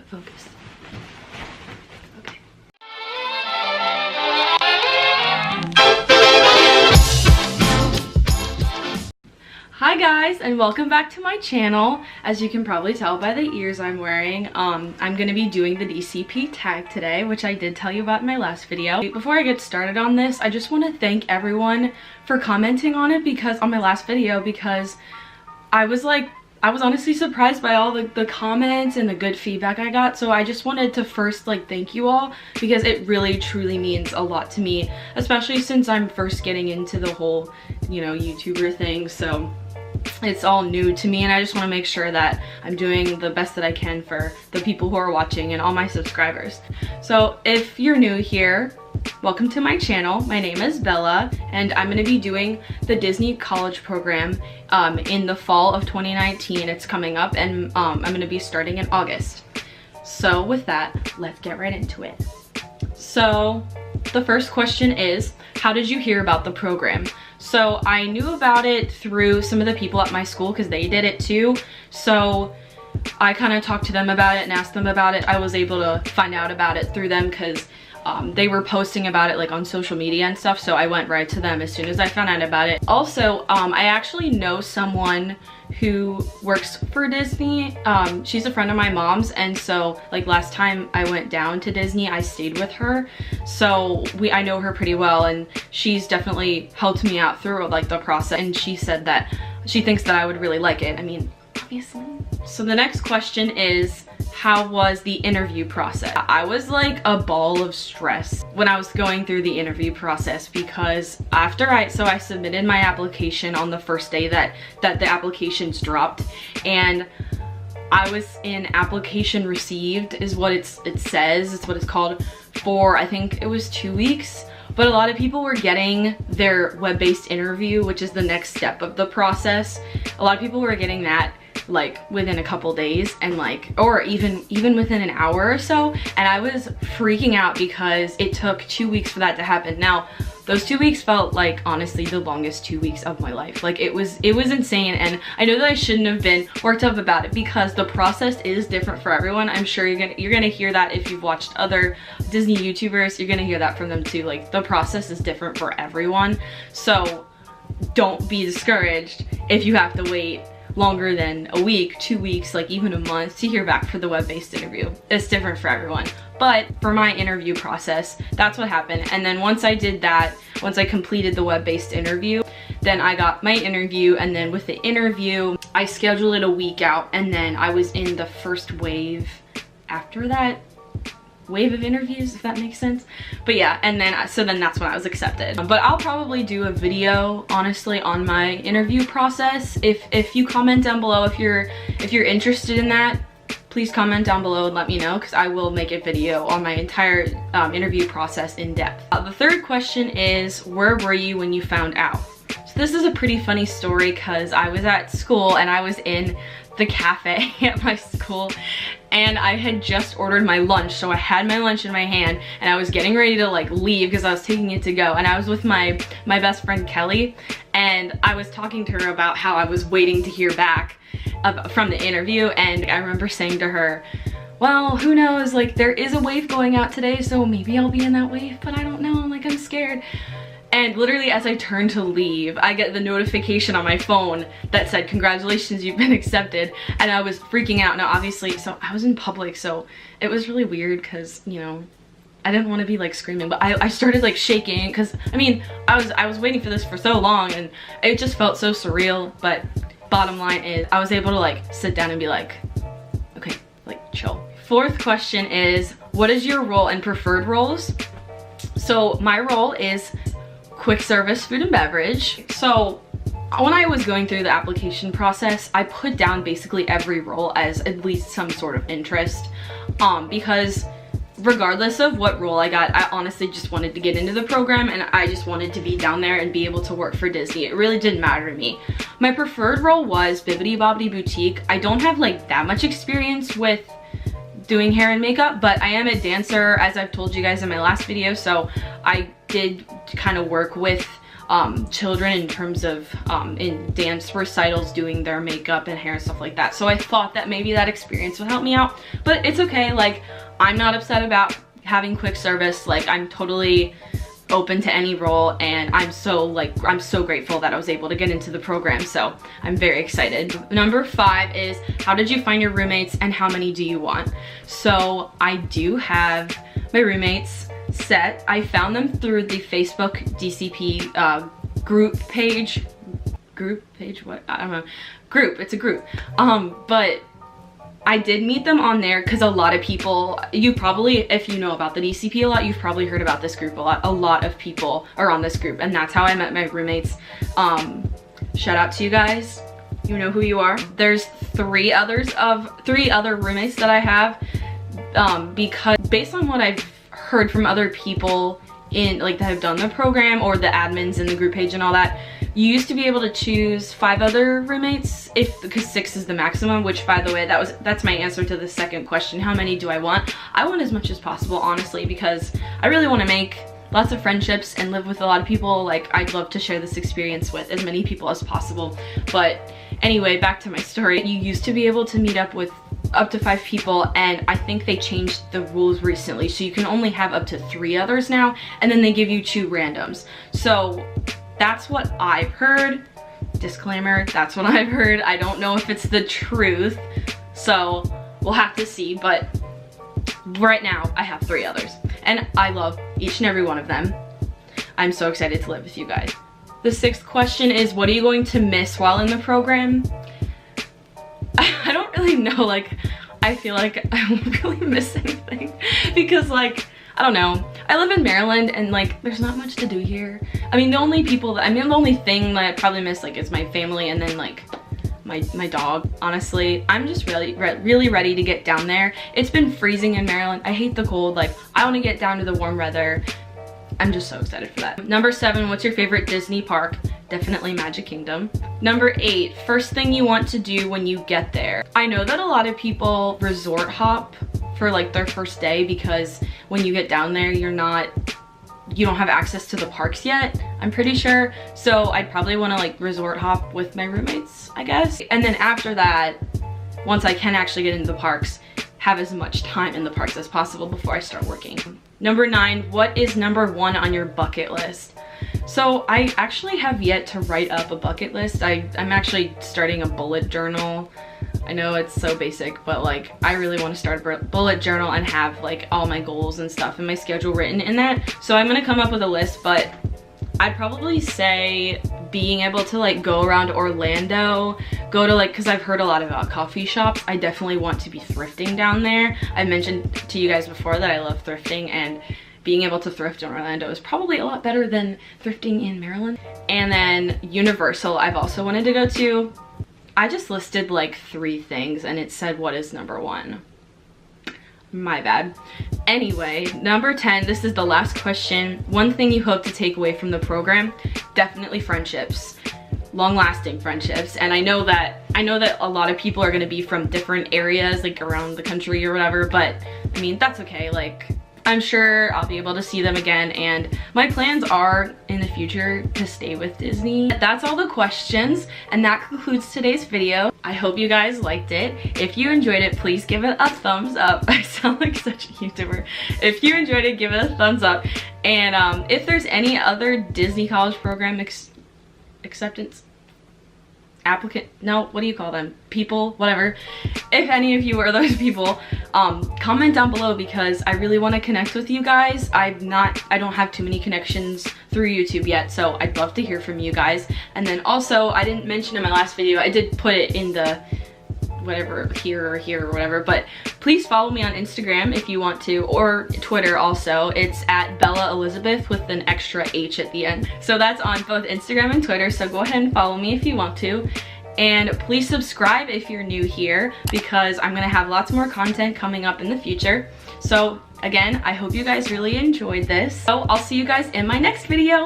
focus. Okay. Hi guys, and welcome back to my channel. As you can probably tell by the ears I'm wearing, I'm gonna be doing the DCP tag today, which I did tell you about in my last video. Before I get started on this, I just want to thank everyone for commenting on it on my last video, because I was honestly surprised by all the comments and the good feedback I got. So I just wanted to first thank you all, because it really truly means a lot to me, especially since I'm first getting into the whole, YouTuber thing. So it's all new to me, and I just want to make sure that I'm doing the best that I can for the people who are watching and all my subscribers. So if you're new here, welcome to my channel. My name is Bella, and I'm going to be doing the Disney college program in the fall of 2019. It's coming up, and I'm going to be starting in August. So with that, let's get right into it. So the first question is, how did you hear about the program? So I knew about it through some of the people at my school, because they did it too. So I kind of talked to them about it and asked them about it. I was able to find out about it through them, because they were posting about it on social media and stuff. So I went right to them as soon as I found out about it. Also, I actually know someone who works for Disney. She's a friend of my mom's, and so last time I went down to Disney, I stayed with her. So I know her pretty well, and she's definitely helped me out through the process, and she said that she thinks that I would really like it. I mean, obviously. So the next question is, how was the interview process? I was like a ball of stress when I was going through the interview process, because after I submitted my application on the first day that the applications dropped, and I was in application received is what it says, it's what it's called, for I think it was 2 weeks. But a lot of people were getting their web-based interview, which is the next step of the process. A lot of people were getting that within a couple days, and or even within an hour or so, and I was freaking out because it took 2 weeks for that to happen. Now those 2 weeks felt honestly the longest 2 weeks of my life. It was insane, and I know that I shouldn't have been worked up about it, because the process is different for everyone. I'm sure you're gonna hear that if you've watched other Disney YouTubers. You're gonna hear that from them too. The process is different for everyone, so don't be discouraged if you have to wait longer than a week, 2 weeks, even a month to hear back for the web-based interview. It's different for everyone. But for my interview process, that's what happened. And then once I did that, once I completed the web-based interview, then I got my interview, and then with the interview, I scheduled it a week out, and then I was in the first wave after that. Wave of interviews, if that makes sense. But yeah, and then that's when I was accepted. But I'll probably do a video, honestly, on my interview process. If you comment down below, if you're interested in that, please comment down below and let me know, because I will make a video on my entire interview process in depth. The third question is, where were you when you found out? So this is a pretty funny story, because I was at school and I was in the cafe at my school, and I had just ordered my lunch. So I had my lunch in my hand, and I was getting ready to leave, because I was taking it to go, and I was with my best friend Kelly, and I was talking to her about how I was waiting to hear back from the interview. And I remember saying to her, well, who knows, there is a wave going out today, so maybe I'll be in that wave, but I don't know, I'm scared. And literally as I turned to leave, I get the notification on my phone that said, congratulations, you've been accepted. And I was freaking out. Now obviously, so I was in public, so it was really weird, because I didn't want to be screaming, but I started shaking, because I mean I was waiting for this for so long, and it just felt so surreal. But bottom line is, I was able to sit down and be okay, chill. Fourth question is, what is your role and preferred roles? So my role is quick service food and beverage. So when I was going through the application process, I put down basically every role as at least some sort of interest, because regardless of what role I got, I honestly just wanted to get into the program, and I just wanted to be down there and be able to work for Disney. It really didn't matter to me. My preferred role was Bibbidi Bobbidi Boutique. I don't have that much experience with doing hair and makeup, but I am a dancer, as I've told you guys in my last video, so I did kind of work with children in terms of in dance recitals doing their makeup and hair and stuff like that. So I thought that maybe that experience would help me out, but it's okay. Like, I'm not upset about having quick service. Like, I'm totally open to any role, and I'm so grateful that I was able to get into the program, so I'm very excited. Number 5 is, how did you find your roommates and how many do you want? So I do have my roommates set. I found them through the Facebook DCP group page, what? I don't know. Group, it's a group. But I did meet them on there because a lot of people, you probably, if you know about the DCP a lot, you've probably heard about this group a lot. A lot of people are on this group, and that's how I met my roommates. Shout out to you guys. You know who you are. There's 3 other roommates that I have, because based on what I've heard from other people in that have done the program, or the admins in the group page and all that, you used to be able to choose 5 other roommates because 6 is the maximum, which, by the way, that's my answer to the second question. How many do I want? I want as much as possible, honestly, because I really want to make lots of friendships and live with a lot of people. Like, I'd love to share this experience with as many people as possible. But anyway, back to my story. You used to be able to meet up with up to 5 people, and I think they changed the rules recently, so you can only have up to 3 others now, and then they give you 2 randoms. So that's what I've heard. Disclaimer, that's what I've heard. I don't know if it's the truth, so we'll have to see, but right now I have 3 others, and I love each and every one of them. I'm so excited to live with you guys. The 6th question is, what are you going to miss while in the program? I don't really know. Like, I feel like I won't really miss anything because, like, I don't know. I live in Maryland, and like, there's not much to do here. I mean, the only thing that I probably miss, like, is my family, and then like my dog. Honestly, I'm just really ready to get down there. It's been freezing in Maryland. I hate the cold. Like, I want to get down to the warm weather. I'm just so excited for that. Number 7, what's your favorite Disney park? Definitely Magic Kingdom. Number 8, first thing you want to do when you get there. I know that a lot of people resort hop for like their first day, because when you get down there, you don't have access to the parks yet, I'm pretty sure. So I'd probably want to like resort hop with my roommates, I guess. And then after that, once I can actually get into the parks, have as much time in the parks as possible before I start working. Number 9, what is number 1 on your bucket list? So I actually have yet to write up a bucket list. I'm actually starting a bullet journal. I know it's so basic, but like, I really want to start a bullet journal and have like all my goals and stuff and my schedule written in that. So I'm gonna come up with a list, but I'd probably say being able to like go around Orlando, go to like, because I've heard a lot about coffee shops. I definitely want to be thrifting down there. I mentioned to you guys before that I love thrifting, and being able to thrift in Orlando is probably a lot better than thrifting in Maryland. And then Universal, I've also wanted to go to. I just listed like 3 things and it said what is number 1. My bad. Anyway, number 10, this is the last question. One thing you hope to take away from the program? Definitely friendships. Long-lasting friendships. And I know that a lot of people are going to be from different areas, like around the country or whatever, but I mean, that's okay. Like, I'm sure I'll be able to see them again, and my plans are in the future to stay with Disney. That's all the questions, and that concludes today's video. I hope you guys liked it. If you enjoyed it, please give it a thumbs up. I sound like such a YouTuber. If you enjoyed it, give it a thumbs up. And if there's any other Disney College Program acceptance applicant, no, what do you call them, people, whatever, if any of you are those people, comment down below, because I really want to connect with you guys. I don't have too many connections through YouTube yet, so I'd love to hear from you guys. And then also, I didn't mention in my last video, I did put it in the whatever, here or whatever, but please follow me on Instagram if you want to, or Twitter also. It's at Bella Elizabeth with an extra H at the end. So that's on both Instagram and Twitter, so go ahead and follow me if you want to. And please subscribe if you're new here, because I'm gonna have lots more content coming up in the future. So again, I hope you guys really enjoyed this. So I'll see you guys in my next video.